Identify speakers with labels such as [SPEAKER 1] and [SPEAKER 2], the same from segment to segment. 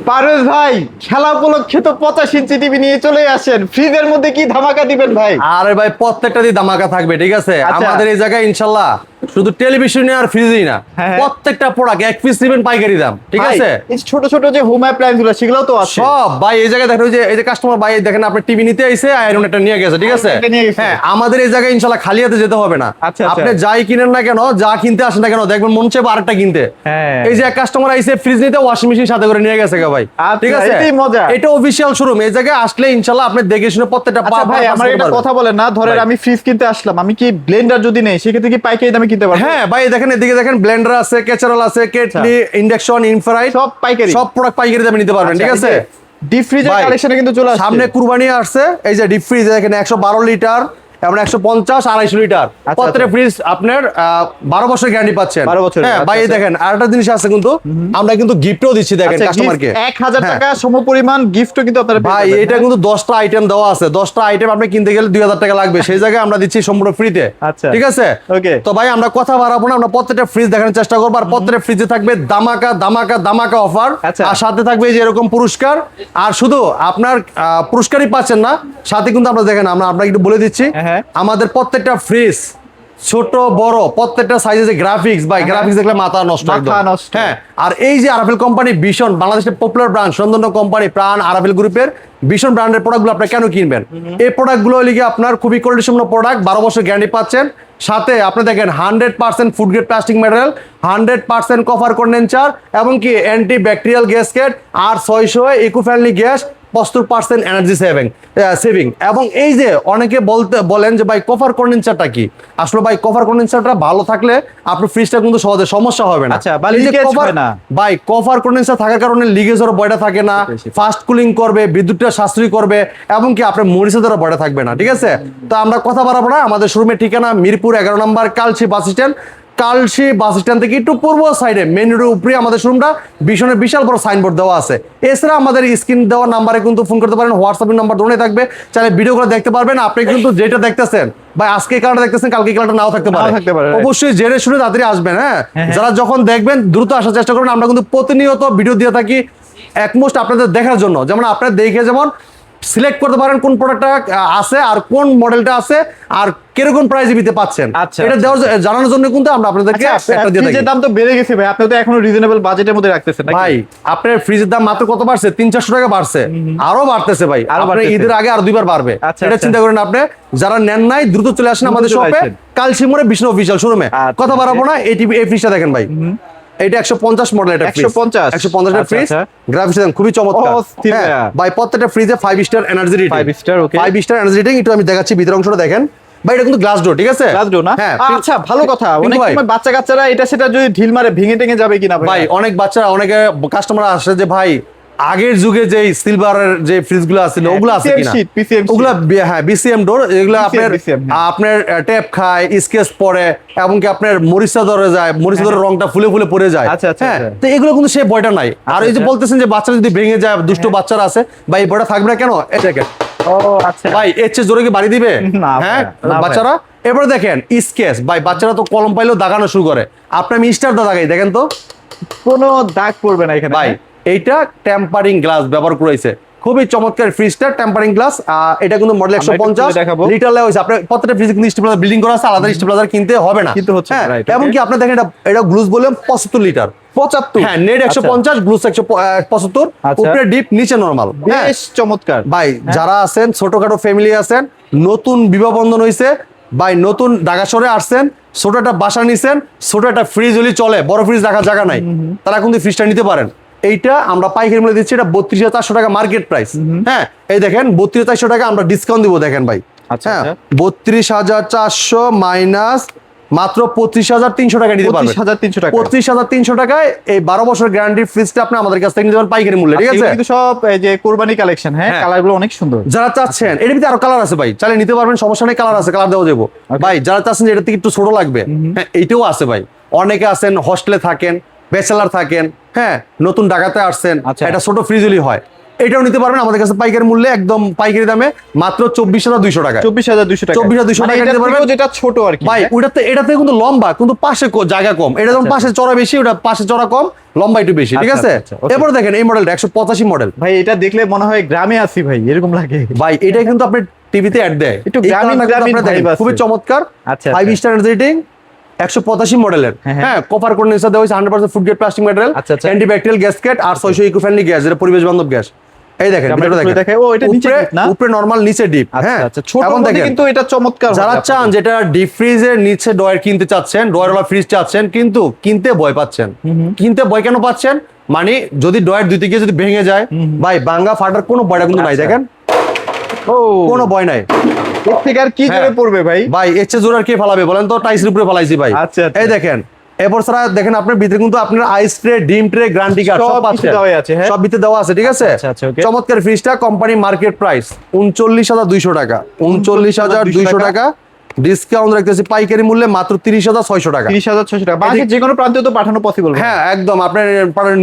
[SPEAKER 1] পারভেজ ভাই, খেলা উপলক্ষে তো 85 ইঞ্চি টিভি নিয়ে চলে আসেন, ফ্রিজের মধ্যে কি ধামাকা দিবেন ভাই?
[SPEAKER 2] আরে ভাই প্রত্যেকটা দিয়ে ধামাকা থাকবে, ঠিক আছে?
[SPEAKER 1] আচ্ছা।
[SPEAKER 2] আমাদের এই জায়গায় ইনশাল্লাহ শুধু টেলিভিশনে আর ফ্রিজেই না,
[SPEAKER 1] হ্যাঁ।
[SPEAKER 2] প্রত্যেকটা প্রোডাক্ট এক পিস নেবেন পাইকারি দাম, ঠিক
[SPEAKER 1] ভাই,
[SPEAKER 2] আছে?
[SPEAKER 1] এই ছোট ছোট যে হোম অ্যাপ্লায়েন্স গুলো সেগুলো তো আছে।
[SPEAKER 2] সব ভাই এই জায়গায় দেখেন, ওই যে এই যে কাস্টমার ভাই দেখেন আপনি টিভি নিতে আইছে, আয়রন এটা নিয়ে গেছে, ঠিক আছে?
[SPEAKER 1] এটা নিয়ে গেছে।
[SPEAKER 2] হ্যাঁ, আমাদের এই জায়গায় ইনশাল্লাহ খালি হাতে যেতে হবে না।
[SPEAKER 1] আচ্ছা, আচ্ছা।
[SPEAKER 2] আপনি যাই কিনেন না কেন, যা কিনতে আসেন না কেন, দেখবেন মন চাইবে আরেকটা কিনতে।
[SPEAKER 1] হ্যাঁ।
[SPEAKER 2] এই যে এক কাস্টমার আইছে ফ্রিজ নিতে, ওয়াশিং মেশিন সাথে করে নিয়ে গেছে গা ভাই,
[SPEAKER 1] আচ্ছা,
[SPEAKER 2] ঠিক আছে?
[SPEAKER 1] এটাই মজা।
[SPEAKER 2] এটা অফিশিয়াল শোরুম, এই জায়গায় আসলে ইনশাল্লাহ আপনি দেখে শুনে প্রত্যেকটা
[SPEAKER 1] আচ্ছা ভাই, আমার একটা কথা বলেন না, ধরেন
[SPEAKER 2] ভাই।
[SPEAKER 1] আমি ফ্রিজ কিনতে আসলাম, আমি কি ব্লেন্ডার যদি নেই সেক্ষেত্রে কি পাইকারি দামে কিনতে পারবো?
[SPEAKER 2] হ্যাঁ ভাই, দেখেন এদিকে দেখেন ব্লেন্ডার আছে, কেচারাল আছে, কেটলি, ইন্ডাকশন, ইনফ্রাইট,
[SPEAKER 1] সব পাইকারি?
[SPEAKER 2] সব প্রোডাক্ট পাইকারি দামে নিতে পারবেন, ঠিক আছে?
[SPEAKER 1] ডিপ ফ্রিজের
[SPEAKER 2] ভাই,
[SPEAKER 1] কালেকশনে কিন্তু চলে আসছে।
[SPEAKER 2] সামনে কুরবানি আসছে, এই যে ডিপ ফ্রিজ দেখেন 112 লিটার এবং 150 250 লিটার প্রত্যেকটা ফ্রিজ আপনার 12 বছর গ্যারান্টি পাচ্ছেন।
[SPEAKER 1] 12 বছর।
[SPEAKER 2] হ্যাঁ ভাই,
[SPEAKER 1] আচ্ছা,
[SPEAKER 2] দেখেন আরেকটা জিনিস আছে কিন্তু, আমরা কিন্তু গিফটও দিচ্ছি দেখেন
[SPEAKER 1] আচ্ছা,
[SPEAKER 2] কাস্টমারকে।
[SPEAKER 1] 1000
[SPEAKER 2] হ্যাঁ।
[SPEAKER 1] টাকা সমপরিমাণ গিফটও কিন্তু আপনারা পেয়ে
[SPEAKER 2] ভাই
[SPEAKER 1] যাবেন,
[SPEAKER 2] এটা
[SPEAKER 1] হ্যাঁ?
[SPEAKER 2] কিন্তু 10টা আইটেম দেওয়া আছে, 10টা আইটেম আপনি কিনতে গেলে 2000 টাকা লাগবে, সেই জায়গায় আমরা দিচ্ছি সম্পূর্ণ ফ্রিতে।
[SPEAKER 1] আচ্ছা।
[SPEAKER 2] ঠিক আছে?
[SPEAKER 1] ওকে।
[SPEAKER 2] তো ভাই আমরা কথা বাড়াবো না, আমরা প্রত্যেকটা ফ্রিজ দেখানোর চেষ্টা করবো, আর প্রত্যেকটা ফ্রিজে থাকবে ধামাকা ধামাকা ধামাকা অফার,
[SPEAKER 1] আচ্ছা।
[SPEAKER 2] আর সাথে থাকবে এই যে এরকম পুরস্কার। আর শুধু আপনার পুরস্কারই পাচ্ছেন না, সাথে কিন্তু আমরা দেখেন আমরা আপনাকে একটু বলে দিচ্ছি,
[SPEAKER 1] হ্যাঁ।
[SPEAKER 2] আমাদের প্রত্যেকটা ফ্রিজ ছোট বড় প্রত্যেকটা সাইজে যে গ্রাফিক্স, ভাই গ্রাফিক্স দেখলে মাথা নষ্ট একদম।
[SPEAKER 1] মাথা নষ্ট।
[SPEAKER 2] হ্যাঁ, আর এই যে আরাফেল কোম্পানি ভীষণ বাংলাদেশের পপুলার ব্র্যান্ড, স্বনামধন্য কোম্পানি প্রাণ আরাফেল গ্রুপের ভীষণ ব্র্যান্ডের প্রোডাক্টগুলো আপনি কেন কিনবেন? এই প্রোডাক্টগুলো লিগে আপনার খুবই কোয়ালিটিসম্পন্ন প্রোডাক্ট, 12 বছর গ্যারান্টি পাচ্ছেন। সাথে আপনি দেখেন 100% food grade plastic material, 100% cover condenser, এবং কি অ্যান্টি ব্যাকটেরিয়াল গ্যাসকেট, আর 600 eco friendly gas, 75% energy saving. এবং এই যে অনেকে বলেন যে ভাই কভার কন্ডেন্সারটা কি, আসলে ভাই কভার কন্ডেন্সারটা ভালো থাকলে আপনার ফ্রিজটা কিন্তু সহজে সমস্যা হবে না।
[SPEAKER 1] আচ্ছা, বা
[SPEAKER 2] এই যে
[SPEAKER 1] leakage
[SPEAKER 2] cover-
[SPEAKER 1] হয় না।
[SPEAKER 2] ভাই কভার কন্ডেন্সার থাকার কারণে লিকেজের ভয়টা থাকে না, ফাস্ট কুলিং করবে, বিদ্যুৎটা সাশ্রয়ী করবে, এবং কি আপনার মরিচের ভয়টা থাকবে না, ঠিক আছে? তো আমরা কথা বাড়াবো না, আমাদের শোরুমের ঠিকানা মিরপুর 11 নম্বর Kalshi bus stand. Kalshi bus stand থেকে একটু পূর্ব সাইডে মেন রোডের উপরে আমাদের শোরুমটা, ভীষণের বিশাল বড় সাইনবোর্ড দেওয়া আছে। এছাড়া আমাদের স্ক্রিন দেওয়া নাম্বারে কিন্তু ফোন করতে পারেন, হোয়াটসঅ্যাপের নাম্বার দোনে থাকবে, চাইলে ভিডিও করে দেখতে পারবেন। আপনি কিন্তু যেটা দেখতেছেন ভাই, আজকে এই কালারটা দেখতেছেন, কালকে এই কালারটা নাও থাকতে
[SPEAKER 1] নাও থাকতে পারে, right?
[SPEAKER 2] অবশ্যই জেনে শুনে তাড়াতাড়ি আসবেন। হ্যাঁ,
[SPEAKER 1] হ্যাঁ।
[SPEAKER 2] যারা যখন দেখবেন দ্রুত আসার চেষ্টা করবেন, আমরা কিন্তু প্রতিনিয়ত ভিডিও দিয়ে থাকি একমোস্ট আপনাদের দেখার জন্য, যেমন আপনারা দেখে যেমন সিলেক্ট করতে পারেন কোন প্রোডাক্টটা আছে আর কোন মডেলটা আছে আর কিরকম প্রাইসে দিতে পাচ্ছেন।
[SPEAKER 1] আচ্ছা,
[SPEAKER 2] এটা দেওয়ার জানানোর জন্য কিন্তু আমরা আপনাদেরকে
[SPEAKER 1] আচ্ছা,
[SPEAKER 2] একটা দিয়ে থাকি।
[SPEAKER 1] ফ্রিজের দাম তো বেড়ে গেছে ভাই, আপনি তো এখনো রিজনেবল বাজেটের মধ্যে রাখতেছেন নাকি?
[SPEAKER 2] ভাই আপনার ফ্রিজের দাম মাত্র কত বাড়ছে? 300-400 টাকা বাড়ছে, আরো বাড়তেছে ভাই,
[SPEAKER 1] আরো
[SPEAKER 2] আপনার
[SPEAKER 1] বাড়তেছে।
[SPEAKER 2] ঈদের আগে আর 2বার বাড়বে।
[SPEAKER 1] আচ্ছা,
[SPEAKER 2] এটা
[SPEAKER 1] আচ্ছা।
[SPEAKER 2] চিন্তা করেন আপনি, যারা নেন নাই দ্রুত চলে আসেন আমাদের
[SPEAKER 1] চলে
[SPEAKER 2] শপে,
[SPEAKER 1] আসেন।
[SPEAKER 2] কালসিমোড়ে বিষ্ণু অফিসিয়াল শোরুমে।
[SPEAKER 1] আচ্ছা,
[SPEAKER 2] কথা বাড়াবো
[SPEAKER 1] okay.
[SPEAKER 2] না, এই ফ্রিজটা দেখেন ভাই, এটা 150 মডেল, এটা
[SPEAKER 1] 150?
[SPEAKER 2] 150 এর
[SPEAKER 1] আচ্ছা,
[SPEAKER 2] ফ্রিজ,
[SPEAKER 1] আচ্ছা।
[SPEAKER 2] গ্রাফিক্স দেখেন খুবই চমৎকার।
[SPEAKER 1] অস্থির
[SPEAKER 2] হ্যাঁ,
[SPEAKER 1] ভাইয়া।
[SPEAKER 2] ভাই প্রত্যেকটা ফ্রিজে 5 স্টার এনার্জি রেটিং,
[SPEAKER 1] 5 স্টার, ওকে।
[SPEAKER 2] 5 স্টার এনার্জি রেটিং। একটু আমি দেখাচ্ছি ভিতরের অংশটা দেখেন ভাই, এটা কিন্তু গ্লাস ডোর, ঠিক আছে?
[SPEAKER 1] গ্লাস ডোর না?
[SPEAKER 2] হ্যাঁ,
[SPEAKER 1] আচ্ছা, ভালো কথা।
[SPEAKER 2] কিন্তু
[SPEAKER 1] অনেক
[SPEAKER 2] ভাই-
[SPEAKER 1] সময় বাচ্চা কাচ্চারা এটা সেটা যদি ঢিল মারে ভেঙে টেঙে যাবে কিনা
[SPEAKER 2] ভাই অনেক বাচ্চারা, অনেকে কাস্টমার আসে যে ভাই আগের যুগে যে সিলভারের যে ফ্রিজগুলো আছিল ওগুলো আছে
[SPEAKER 1] PCM
[SPEAKER 2] কিনা,
[SPEAKER 1] sheet, PCM sheet।
[SPEAKER 2] ওগুলা হ্যাঁ বিসিএম ডোর, এগুলো আপনার
[SPEAKER 1] BCM, হ্যাঁ।
[SPEAKER 2] আপনার ট্যাপ খায়, স্কেচ পড়ে, এবং কি আপনার মরিচা ধরে যায়, মরিচা ধরে রংটা ফুলে ফুলে পড়ে যায়।
[SPEAKER 1] আচ্ছা, আচ্ছা,
[SPEAKER 2] হ্যাঁ,
[SPEAKER 1] আচ্ছা।
[SPEAKER 2] তো এগুলো কিন্তু সেই ভয়টা নাই। আর এই যে
[SPEAKER 1] আচ্ছা।
[SPEAKER 2] বলতেছেন যে বাচ্চারা যদি ভেঙে যায়, দুষ্ট বাচ্চারা আছে, ভাই এই ভয়টা থাকবে না কেন? এই দেখেন
[SPEAKER 1] ও আচ্ছা।
[SPEAKER 2] ভাই, এর চেয়ে জোরে কি বাড়ি দিবে?
[SPEAKER 1] না
[SPEAKER 2] হ্যাঁ,
[SPEAKER 1] ভাই, না ভাই।
[SPEAKER 2] বাচ্চারা এবারে দেখেন স্কেচ, ভাই বাচ্চারা তো কলম পাইলেও দাগানো শুরু করে, আপনি আমি স্টার দাগাই দেখেন তো
[SPEAKER 1] কোনো দাগ পড়বে না এখানে,
[SPEAKER 2] ভাই।
[SPEAKER 1] হ্যাঁ?
[SPEAKER 2] এইটা টেম্পারিং গ্লাস ব্যবহার করেছে, খুবই চমৎকার ফ্রিজটা টেম্পারিং গ্লাস। এটা কিন্তু মডেল
[SPEAKER 1] আমরা একটু
[SPEAKER 2] 150
[SPEAKER 1] খুলে দেখাবো।
[SPEAKER 2] লিটার লেওয়া হয়েছে। আপনার প্রত্যেকটা ফ্রিজ কিন্তু স্টেবিলাইজার বিল্ডিং করা আছে, আলাদা স্টেবিলাইজার কিনতে হবে না,
[SPEAKER 1] কিনতে হচ্ছে না,
[SPEAKER 2] হ্যাঁ।
[SPEAKER 1] right,
[SPEAKER 2] এবং
[SPEAKER 1] okay.
[SPEAKER 2] কি আপনি দেখেন এটা গ্লুস বললাম 75 লিটার,
[SPEAKER 1] 75?
[SPEAKER 2] হ্যাঁ, নেট 150, গ্লুস 175,
[SPEAKER 1] আচ্ছা।
[SPEAKER 2] উপরে ডিপ নিচে নরমাল।
[SPEAKER 1] বেশ চমৎকার
[SPEAKER 2] ভাই যারা আছেন ছোটখাটো ফ্যামিলি আছেন, নতুন বিবাহ বন্ধন হয়েছে, ভাই নতুন ঢাকা শহরে আসছেন, ছোট একটা বাসা নিছেন, ছোট একটা ফ্রিজ হলে চলে, বড় ফ্রিজ রাখার জায়গা নাই, তারা কিন্তু ফ্রিজটা নিতে পারেন। এইটা আমরা পাইকারি মূল্যে দিচ্ছি, এটা 32,400 টাকা মার্কেট প্রাইস। হ্যাঁ, এই দেখেন 32,400 টাকা আমরা ডিসকাউন্ট দিব, দেখেন ভাই।
[SPEAKER 1] আচ্ছা,
[SPEAKER 2] হ্যাঁ,
[SPEAKER 1] আচ্ছা।
[SPEAKER 2] 32,400 মাইনাস মাত্র 25,300 টাকা নিতে পারবেন।
[SPEAKER 1] 25,300 টাকা।
[SPEAKER 2] 25,300 টাকায় এই 12 বছর গ্যারান্টির ফ্রিজটা আপনি আমাদের কাছ থেকে নিতে পারেন পাইকারি মূল্যে, ঠিক
[SPEAKER 1] আচ্ছা,
[SPEAKER 2] আছে?
[SPEAKER 1] এগুলো কিন্তু সব এই যে কোরবানি কালেকশন, হ্যাঁ,
[SPEAKER 2] হ্যাঁ।
[SPEAKER 1] কালারগুলো অনেক সুন্দর।
[SPEAKER 2] যারা চাচ্ছেন এর ভিতরে আরো কালার আছে ভাই, চাইলে নিতে পারবেন, সমস্যা নেই, কালার আছে, কালার দেওয়া যাবো। ভাই যারা চাচ্ছেন যে এটা থেকে একটু ছোট লাগবে, হ্যাঁ এইটাও আছে ভাই। অনেকে আছেন হোস্টেলে থাকেন, ব্যাচেলার থাকেন, হ্যাঁ নতুন ঢাকাতে আসছেন,
[SPEAKER 1] আচ্ছা।
[SPEAKER 2] এটা ছোট ফ্রিজ হলেই হয়, এটাও নিতে পারবেন আমাদের কাছে পাইকারি মূল্যে, একদম পাইকারি দামে মাত্র 24,200 টাকা।
[SPEAKER 1] 24,200 টাকা।
[SPEAKER 2] 24,200
[SPEAKER 1] মানে
[SPEAKER 2] টাকা
[SPEAKER 1] এটার
[SPEAKER 2] নিতে পারবেন।
[SPEAKER 1] থেকেও যেটা ছোট আর কি।
[SPEAKER 2] ভাই এটাতে কিন্তু লম্বা, কিন্তু পাশে জায়গা কম। এটা যেমন পাশে চড়া বেশি, ওটা পাশে চড়া কম, লম্বা একটু বেশি, ঠিক আছে?
[SPEAKER 1] okay.
[SPEAKER 2] এরপর দেখেন এই মডেলটা 185 মডেল।
[SPEAKER 1] ভাই এটা দেখলে মনে হয় গ্রামে আছি ভাই, এরকম লাগে।
[SPEAKER 2] ভাই এটা কিন্তু আপনি টিভিতে অ্যাড দেয়,
[SPEAKER 1] একটু
[SPEAKER 2] এই
[SPEAKER 1] গ্রামীণ
[SPEAKER 2] কালারটা কিন্তু
[SPEAKER 1] গ্রামীণ
[SPEAKER 2] আপনারা দেখেন,
[SPEAKER 1] vibe আছে।
[SPEAKER 2] খুবই চমৎকার।
[SPEAKER 1] আচ্ছা,
[SPEAKER 2] 5
[SPEAKER 1] আচ্ছা।
[SPEAKER 2] স্টার রেটিং, 185 মডেলের।
[SPEAKER 1] হ্যাঁ,
[SPEAKER 2] হ্যাঁ, কপার কন্ডেন্সার দেওয়া হয়েছে, 100% ফুড গ্রেড প্লাস্টিক ম্যাটেরিয়াল,
[SPEAKER 1] আচ্ছা, আচ্ছা।
[SPEAKER 2] অ্যান্টিব্যাকটেরিয়াল গ্যাসকেট আর 600 ইকো ফ্রেন্ডলি গ্যাস, যেটা পরিবেশ বান্ধব গ্যাস। এই দেখেন
[SPEAKER 1] আমরা
[SPEAKER 2] ভিতরে
[SPEAKER 1] একটু
[SPEAKER 2] দেখেন,
[SPEAKER 1] দেখাই। ও, এটা নিচে
[SPEAKER 2] উপরে
[SPEAKER 1] deep না?
[SPEAKER 2] উপরে নরমাল, নিচে ডিপ।
[SPEAKER 1] আচ্ছা,
[SPEAKER 2] হ্যাঁ
[SPEAKER 1] আচ্ছা, ছোট
[SPEAKER 2] এখন
[SPEAKER 1] মধ্যে
[SPEAKER 2] দেখেন,
[SPEAKER 1] কিন্তু এটা চমৎকার
[SPEAKER 2] যারা
[SPEAKER 1] হবে
[SPEAKER 2] চান যেটা ডিপ ফ্রিজের নিচে ডয়ার কিনতে চাচ্ছেন, ডয়ারওয়ালা ফ্রিজ চাচ্ছেন, কিন্তু কিনতে ভয় পাচ্ছেন। কিনতে ভয় কেন পাচ্ছেন? মানে যদি ডয়ার দুই থেকে যদি ভেঙে যায়, ভাই ভাঙা ফাটার কোনো ভয়টা কিন্তু নাই।
[SPEAKER 1] আচ্ছা।
[SPEAKER 2] দেখেন
[SPEAKER 1] ও,
[SPEAKER 2] কোনো ভয় নাই।
[SPEAKER 1] এর থেকে আর কি
[SPEAKER 2] হ্যাঁ।
[SPEAKER 1] করে পড়বে ভাই?
[SPEAKER 2] ভাই এর চেয়ে জোর আর কে ফালাবে বলেন তো? টাইসের উপরে ফালাইছি ভাই।
[SPEAKER 1] আচ্ছা, আচ্ছা।
[SPEAKER 2] এই দেখেন, এরপর ছাড়া দেখেন আপনার ভিতরে কিন্তু আপনার আইস ট্রে, ডিম ট্রে, গ্যারান্টি কার্ড
[SPEAKER 1] সব
[SPEAKER 2] সব
[SPEAKER 1] কিছু
[SPEAKER 2] পাচ্ছেন।
[SPEAKER 1] দেওয়াই আছে, হ্যাঁ।
[SPEAKER 2] সব ভিতরে দেওয়া আছে, ঠিক আছে?
[SPEAKER 1] আচ্ছা, আচ্ছা, okay।
[SPEAKER 2] চমৎকার ফ্রিজটা, কোম্পানি মার্কেট প্রাইস 39,200 টাকা। 39,200 টাকা ডিসকাউন্ট রাখতেছি পাইকারি মূল্যে মাত্র 30,600 টাকা।
[SPEAKER 1] 30,600 টাকা। বাংলাদেশের যে কোনো প্রান্তে তো পাঠানো পসিবল।
[SPEAKER 2] হ্যাঁ একদম, আপনার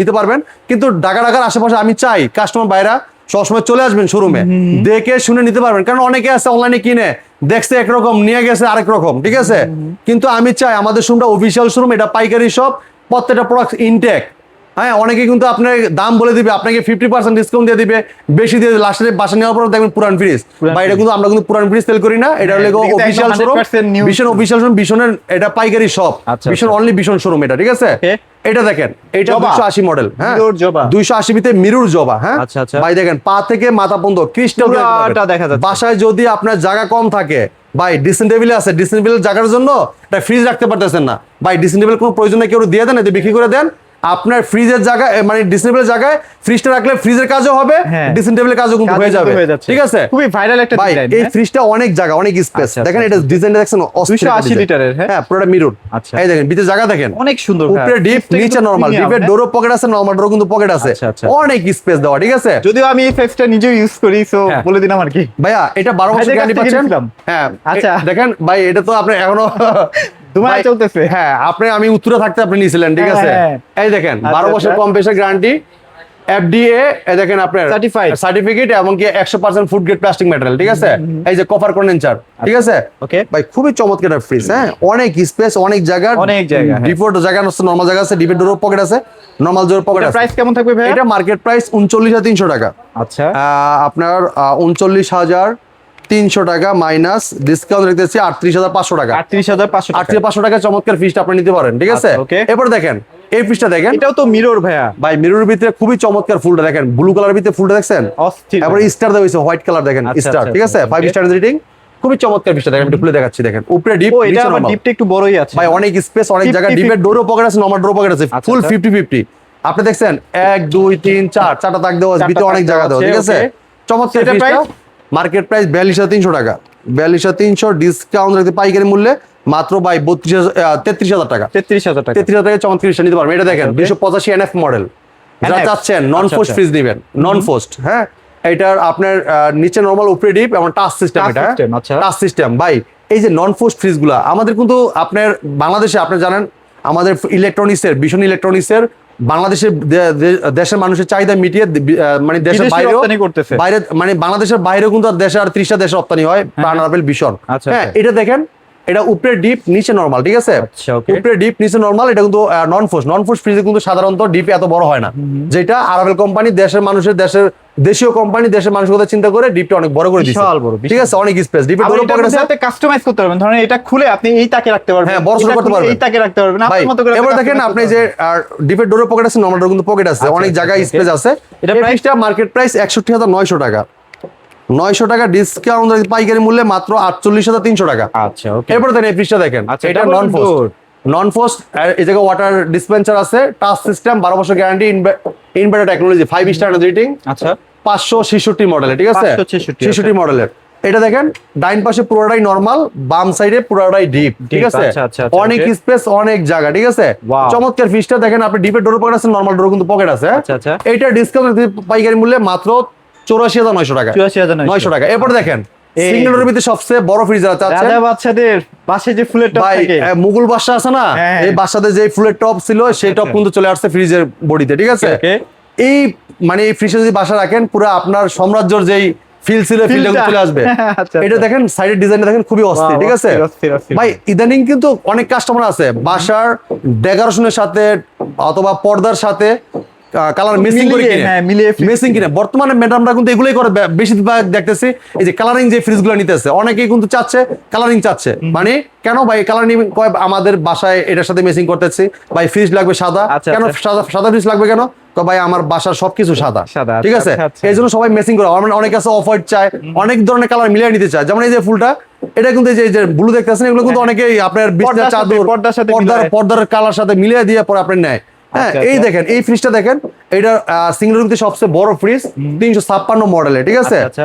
[SPEAKER 2] নিতে পারবেন। কিন্তু ঢাকার আশেপাশে আমি চাই কাস্টমার বাইরা সবসময় চলে আসবেন শোরুমে, দেখে শুনে নিতে পারবেন। কারণ অনেকে আছে অনলাইনে কিনে দেখছে একরকম, নিয়ে গেছে আরেক রকম, ঠিক আছে? কিন্তু আমি চাই আমাদের শোরুমটা অফিসিয়াল শোরুম, এটা পাইকারি শপ, প্রত্যেকটা প্রোডাক্ট ইনটেক। হ্যাঁ, অনেকে কিন্তু আপনার দাম বলে দিবে, আপনাকে 50% ডিসকাউন্ট দিয়ে দিবে, বেশি দিয়ে লাস্টে বাসা নেওয়ার পর দেখবেন পুরান ফ্রিজ। বা এটা কিন্তু আমরা কিন্তু পুরান ফ্রিজ সেল করি না, এটা হলো
[SPEAKER 1] এদিকে তো
[SPEAKER 2] অফিসিয়াল
[SPEAKER 1] একদম
[SPEAKER 2] শোরুম,
[SPEAKER 1] 100% new
[SPEAKER 2] ভীষণ অফিসিয়াল শোরুম, ভীষণের এটা পাইকারি শপ,
[SPEAKER 1] আচ্ছা,
[SPEAKER 2] ভীষণ
[SPEAKER 1] আচ্ছা।
[SPEAKER 2] অনলি ভীষণ শোরুম এটা, ঠিক আছে?
[SPEAKER 1] Okay।
[SPEAKER 2] এটা দেখেন, এটা
[SPEAKER 1] জবা।
[SPEAKER 2] 280 মডেল। হ্যাঁ,
[SPEAKER 1] মিরর জবা।
[SPEAKER 2] 280 ভিতরে মিরর জবা। হ্যাঁ,
[SPEAKER 1] আচ্ছা, আচ্ছা।
[SPEAKER 2] ভাই দেখেন পা থেকে মাথা পর্যন্ত ক্রিস্টাল
[SPEAKER 1] পুরাটা দেখা যাচ্ছে।
[SPEAKER 2] বাসায় যদি আপনার জায়গা কম থাকে, ভাই ড্রেসিং টেবিলে আছে, ড্রেসিং টেবিলের জায়গার জন্য একটা ফ্রিজ রাখতে পারতেছেন না, ভাই ড্রেসিং টেবিল কোনো প্রয়োজনে কেউ দিয়ে দেন, এতে বিক্রি করে দেন। আপনার ফ্রিজের জায়গায় মানে ড্রেসিং টেবিলের জায়গায় ফ্রিজটা রাখলে ফ্রিজের কাজও হবে,
[SPEAKER 1] হ্যাঁ।
[SPEAKER 2] ড্রেসিং টেবিলের কাজও কিন্তু হয়ে যাবে,
[SPEAKER 1] যাচ্ছে।
[SPEAKER 2] ঠিক আছে?
[SPEAKER 1] খুবই ভাইরাল একটা
[SPEAKER 2] ভাই
[SPEAKER 1] ডিজাইন।
[SPEAKER 2] এই ফ্রিজটা অনেক জায়গা, অনেক স্পেস।
[SPEAKER 1] আচ্ছা,
[SPEAKER 2] দেখেন
[SPEAKER 1] আচ্ছা,
[SPEAKER 2] এটা ডিজাইনটা দেখছেন,
[SPEAKER 1] 280 লিটারের, হ্যাঁ।
[SPEAKER 2] হ্যাঁ পুরোটা মিরর।
[SPEAKER 1] আচ্ছা।
[SPEAKER 2] এই দেখেন ভিতরে জায়গা দেখেন,
[SPEAKER 1] অনেক সুন্দর ভাই।
[SPEAKER 2] উপরে ডিপ,
[SPEAKER 1] ফ্রিজটা
[SPEAKER 2] নিচে
[SPEAKER 1] কিন্তু
[SPEAKER 2] নরমাল।
[SPEAKER 1] premium,
[SPEAKER 2] ডিপের
[SPEAKER 1] হ্যাঁ।
[SPEAKER 2] ডোরও পকেট আছে, নরমাল ডোরও কিন্তু পকেট আছে,
[SPEAKER 1] আচ্ছা, আচ্ছা।
[SPEAKER 2] অনেক স্পেস দেওয়া, ঠিক আছে?
[SPEAKER 1] যদিও আমি এই সাইজটা নিজেও ইউজ করি, সো
[SPEAKER 2] হ্যাঁ।
[SPEAKER 1] বলে দিলাম আর কি।
[SPEAKER 2] ভাইয়া এটা 12 বছর
[SPEAKER 1] ভাইদের কাছ
[SPEAKER 2] গ্যারান্টি
[SPEAKER 1] থেকে
[SPEAKER 2] পাচ্ছেন।
[SPEAKER 1] নিছিলাম।
[SPEAKER 2] হ্যাঁ
[SPEAKER 1] আচ্ছা।
[SPEAKER 2] দেখেন ভাই, এটা তো আপনি এখনো
[SPEAKER 1] ধুমায়
[SPEAKER 2] ভাই,
[SPEAKER 1] চলতেছে।
[SPEAKER 2] হ্যাঁ আমি উত্তরে থাকতে আপনি নিয়েছিলেন, ঠিক আছে?
[SPEAKER 1] হ্যাঁ।
[SPEAKER 2] এই দেখেন 12
[SPEAKER 1] আচ্ছা,
[SPEAKER 2] বছর
[SPEAKER 1] আচ্ছা।
[SPEAKER 2] কম প্রেসার গ্যারান্টি, এফডিএ, এই দেখেন আপনার
[SPEAKER 1] Certified।
[SPEAKER 2] সার্টিফিকেট, এবং কি 100% ফুড গ্রেড প্লাস্টিক ম্যাটেরিয়াল, ঠিক আছে? এই যে কপার কন্ডেন্সার, ঠিক আছে?
[SPEAKER 1] ওকে।
[SPEAKER 2] ভাই খুবই চমৎকার ফ্রিজ। হ্যাঁ, অনেক স্পেস, অনেক জায়গা,
[SPEAKER 1] অনেক জায়গা, হ্যাঁ।
[SPEAKER 2] ডিপোর্ট জায়গা আছে, নরমাল জায়গা আছে, ডিপের ডোর পকেট আছে, নরমাল ডোর পকেট আছে।
[SPEAKER 1] প্রাইস কেমন থাকবে ভাই?
[SPEAKER 2] এটা মার্কেট প্রাইস 39,300 টাকা।
[SPEAKER 1] আচ্ছা।
[SPEAKER 2] আপনার 39,300 টাকা মাইনাস ডিসকাউন্ট রেখেছি 38,500 টাকা।
[SPEAKER 1] 38,500 টাকা।
[SPEAKER 2] 38,500 টাকা চমৎকার ফিসটা আপনি নিতে পারেন, ঠিক আছে?
[SPEAKER 1] আচ্ছা, okay।
[SPEAKER 2] এরপর দেখেন এই ফিসটা দেখেন,
[SPEAKER 1] এটাও তো মিরর ভাইয়া।
[SPEAKER 2] ভাই মিররের ভিতরে খুবই চমৎকার ফুলটা দেখেন, ব্লু কালারের ভিতরে ফুলটা দেখছেন,
[SPEAKER 1] অস্থির।
[SPEAKER 2] তারপরে স্টার দেওয়া হয়েছে, হোয়াইট কালার দেখেন,
[SPEAKER 1] আচ্ছা,
[SPEAKER 2] স্টার,
[SPEAKER 1] আচ্ছা,
[SPEAKER 2] ঠিক আছে?
[SPEAKER 1] আচ্ছা,
[SPEAKER 2] 5
[SPEAKER 1] okay।
[SPEAKER 2] স্টার রেটিং, খুবই চমৎকার ফিসটা দেখেন, আমি একটু খুলে দেখাচ্ছি। দেখেন উপরে ডিপ,
[SPEAKER 1] ও, এটা
[SPEAKER 2] নিচে
[SPEAKER 1] আবার
[SPEAKER 2] নরমাল।
[SPEAKER 1] ডিপটা একটু বড়ই আছে।
[SPEAKER 2] ভাই অনেক স্পেস, অনেক
[SPEAKER 1] 50,
[SPEAKER 2] জায়গা, ডিপের
[SPEAKER 1] 50
[SPEAKER 2] ডোরও পকেট আছে, নরমাল ডোরও পকেট আছে,
[SPEAKER 1] আচ্ছা,
[SPEAKER 2] ফুল
[SPEAKER 1] আচ্ছা।
[SPEAKER 2] 50-50। আপনি দেখছেন 1 2 3 4 চারটা তাক দেওয়া আছে,
[SPEAKER 1] চারটা
[SPEAKER 2] ভিতরে
[SPEAKER 1] তাক
[SPEAKER 2] অনেক
[SPEAKER 1] দেওয়া
[SPEAKER 2] জায়গা দেওয়া,
[SPEAKER 1] আছে,
[SPEAKER 2] ঠিক আছে?
[SPEAKER 1] okay।
[SPEAKER 2] চমৎকার
[SPEAKER 1] সেটা
[SPEAKER 2] ফিসটা,
[SPEAKER 1] price?
[SPEAKER 2] মার্কেট প্রাইস 42,300 টাকা। 42,300 ডিসকাউন্ট রাখতে পাইকারি মূল্যে মাত্র ভাই 33,000 টাকা।
[SPEAKER 1] 33,000 টাকা।
[SPEAKER 2] 33,000 টাকা চমৎকার ফিসটা নিতে পারবেন। এটা দেখেন
[SPEAKER 1] Okay।
[SPEAKER 2] 285 এনএফ মডেল, যারা
[SPEAKER 1] NF?
[SPEAKER 2] চাচ্ছেন নন
[SPEAKER 1] আচ্ছা,
[SPEAKER 2] ফোস্ট
[SPEAKER 1] আচ্ছা।
[SPEAKER 2] ফ্রিজ নেবেন, নন ফোস্ট। হ্যাঁ, এটার আপনার নিচে নরমাল, উপরে ডিপ এবং টাচ সিস্টেম।
[SPEAKER 1] Touch
[SPEAKER 2] এটা
[SPEAKER 1] system, আচ্ছা।
[SPEAKER 2] Touch system. ভাই এই যে নন ফোস্ট ফ্রিজ গুলা আমাদের কিন্তু আপনার বাংলাদেশে, আপনি জানেন আমাদের ইলেকট্রনিক্সের, ভীষণ ইলেকট্রনিক্সের বাংলাদেশের দেশের মানুষের চাহিদা মিটিয়ে মানে দেশের
[SPEAKER 1] বিদেশে
[SPEAKER 2] বাইরেও
[SPEAKER 1] রপ্তানি করতেছে।
[SPEAKER 2] বাইরে, মানে বাংলাদেশের বাইরেও কিন্তু আর দেশে আর 30টা দেশে রপ্তানি হয় প্রাণ আরাবেল ভীষণ।
[SPEAKER 1] আচ্ছা,
[SPEAKER 2] হ্যাঁ,
[SPEAKER 1] আচ্ছা।
[SPEAKER 2] এটা দেখেন, এটা উপরে ডিপ নিচে নরমাল, ঠিক আছে?
[SPEAKER 1] আচ্ছা, okay।
[SPEAKER 2] উপরে ডিপ নিচে নরমাল। এটা কিন্তু নন ফোস্ট ফ্রিজে কিন্তু সাধারণত ডিপ এত বড় হয় না, যেটা আরাবেল কোম্পানি দেশের মানুষের, দেশীয় কোম্পানি দেশের মানুষের কথা চিন্তা করে ডিপটা অনেক বড় করে দিয়েছে,
[SPEAKER 1] বিশাল বড়,
[SPEAKER 2] ঠিক আছে? অনেক স্পেস, ডিপের
[SPEAKER 1] আবার
[SPEAKER 2] ডোর
[SPEAKER 1] এটার
[SPEAKER 2] পকেট
[SPEAKER 1] মধ্যে
[SPEAKER 2] আছে।
[SPEAKER 1] আপনি কাস্টমাইজ করতে পারবেন। ধরেন এটা খুলে আপনি এই তাকে রাখতে পারবেন।
[SPEAKER 2] হ্যাঁ, বড় ছোট
[SPEAKER 1] এটা
[SPEAKER 2] করতে
[SPEAKER 1] খুলে
[SPEAKER 2] পারবেন।
[SPEAKER 1] এই তাকে রাখতে পারবেন।
[SPEAKER 2] ভাই
[SPEAKER 1] আপনার মতো করে
[SPEAKER 2] এবার
[SPEAKER 1] আপনি
[SPEAKER 2] দেখেন,
[SPEAKER 1] customize
[SPEAKER 2] আপনি
[SPEAKER 1] করতে
[SPEAKER 2] যে
[SPEAKER 1] পারবেন।
[SPEAKER 2] ডিপের ডোরের পকেট আছে, নরমাল ডোর কিন্তু পকেট আছে, অনেক
[SPEAKER 1] আচ্ছা,
[SPEAKER 2] জায়গায়
[SPEAKER 1] okay।
[SPEAKER 2] স্পেস আছে।
[SPEAKER 1] এটা
[SPEAKER 2] এই
[SPEAKER 1] price?
[SPEAKER 2] ফ্রিজটা মার্কেট প্রাইস 61,900 টাকা। 900 টাকা ডিসকাউন্ট পাইকারি মূল্যে মাত্র 48,300 টাকা।
[SPEAKER 1] আচ্ছা, ওকে।
[SPEAKER 2] এরপর দেখেন এই ফ্রিজটা দেখেন,
[SPEAKER 1] আচ্ছা,
[SPEAKER 2] এটা
[SPEAKER 1] double
[SPEAKER 2] নন ফোস্ট।
[SPEAKER 1] door।
[SPEAKER 2] নন ফোস্ট, এই জায়গায় ওয়াটার ডিসপেন্সার আছে, টাচ সিস্টেম, 12 বছর guarantee, inverter technology, 5 star rating,
[SPEAKER 1] আচ্ছা।
[SPEAKER 2] 566 মডেলের, ঠিক আছে?
[SPEAKER 1] 566,
[SPEAKER 2] 66 মডেলের। এটা দেখেন ডাইন পাশে পুরোটাই নরমাল, বাম সাইডে পুরোটাই ডিপ, ঠিক
[SPEAKER 1] Deep,
[SPEAKER 2] আছে?
[SPEAKER 1] আচ্ছা, আচ্ছা, আচ্ছা,
[SPEAKER 2] অনেক
[SPEAKER 1] okay।
[SPEAKER 2] স্পেস, অনেক জায়গা, ঠিক আছে?
[SPEAKER 1] Wow।
[SPEAKER 2] চমৎকার ফিসটা দেখেন, আপনি ডিপের ডোর পকেট আছে, নরমাল ডোর কিন্তু পকেট আছে।
[SPEAKER 1] আচ্ছা, আচ্ছা।
[SPEAKER 2] এইটা ডিসকাউন্ট পাইকারি মূল্যে মাত্র 84,900 টাকা।
[SPEAKER 1] 84,900
[SPEAKER 2] টাকা। এরপর দেখেন
[SPEAKER 1] এই
[SPEAKER 2] সিঙ্গেল ডোরের ভিতরে সবচেয়ে বড় ফ্রিজ আছে
[SPEAKER 1] রাজা বাচ্চাদের পাশে যে ফুলের টপ
[SPEAKER 2] ভাই,
[SPEAKER 1] থাকে।
[SPEAKER 2] মুঘল বাদশা আছে না,
[SPEAKER 1] হ্যাঁ।
[SPEAKER 2] এই বাদশাদের যে ফুলের টপ ছিল সেই টপ কিন্তু চলে আসছে ফ্রিজের বডিতে, ঠিক আছে?
[SPEAKER 1] Okay, okay।
[SPEAKER 2] এই মানে এই ফ্রিজটা যদি বাসা রাখেন পুরো আপনার সাম্রাজ্যর যেই ফিল ছিল ফিলটা চলে আসবে।
[SPEAKER 1] আচ্ছা,
[SPEAKER 2] এটা দেখেন সাইডের ডিজাইনটা দেখেন খুবই অস্থির, ঠিক আছে
[SPEAKER 1] অস্থির।
[SPEAKER 2] ভাই। ইদানিং কিন্তু অনেক কাস্টমার আছে বাসার ডেকোরেশনের সাথে অথবা পর্দার সাথে কালার মিসিং করে কিনে,
[SPEAKER 1] মিলিয়ে
[SPEAKER 2] মেসিং কিনে। বর্তমানে ম্যাডামরা কিন্তু এগুলোই করে, বেশিরভাগ দেখতেছি এই যে কালারিং যে ফ্রিজগুলো নিতেছে, অনেকেই কিন্তু চাচ্ছে কালারিং চাচ্ছে। মানে কেন ভাই কালারিং কয় আমাদের বাসায় এটার সাথে মেসিং করতেছি, ভাই ফ্রিজ লাগবে সাদা। কেন সাদা ফ্রিজ লাগবে কেন? ভাই আমার বাসার সবকিছু সাদা, ঠিক আছে, এই জন্য সবাই মেসিং করে। অনেক আছে অফ হোয়াইট চায়, অনেক ধরনের কালার মিলিয়ে নিতে চায়। যেমন এই যে ফুলটা, এটা কিন্তু এই যে ব্লু দেখতেছেন, এগুলো কিন্তু অনেকেই আপনার বিছনা চাদর পর্দার কালার সাথে মিলিয়ে দিয়ে পরে আপনি নেয়। হ্যাঁ, এই দেখেন এই ফ্রিজটা দেখেন, এটা সিঙ্গেল রুমতে সবচেয়ে বড় ফ্রিজ, 356 মডেলে, ঠিক আছে।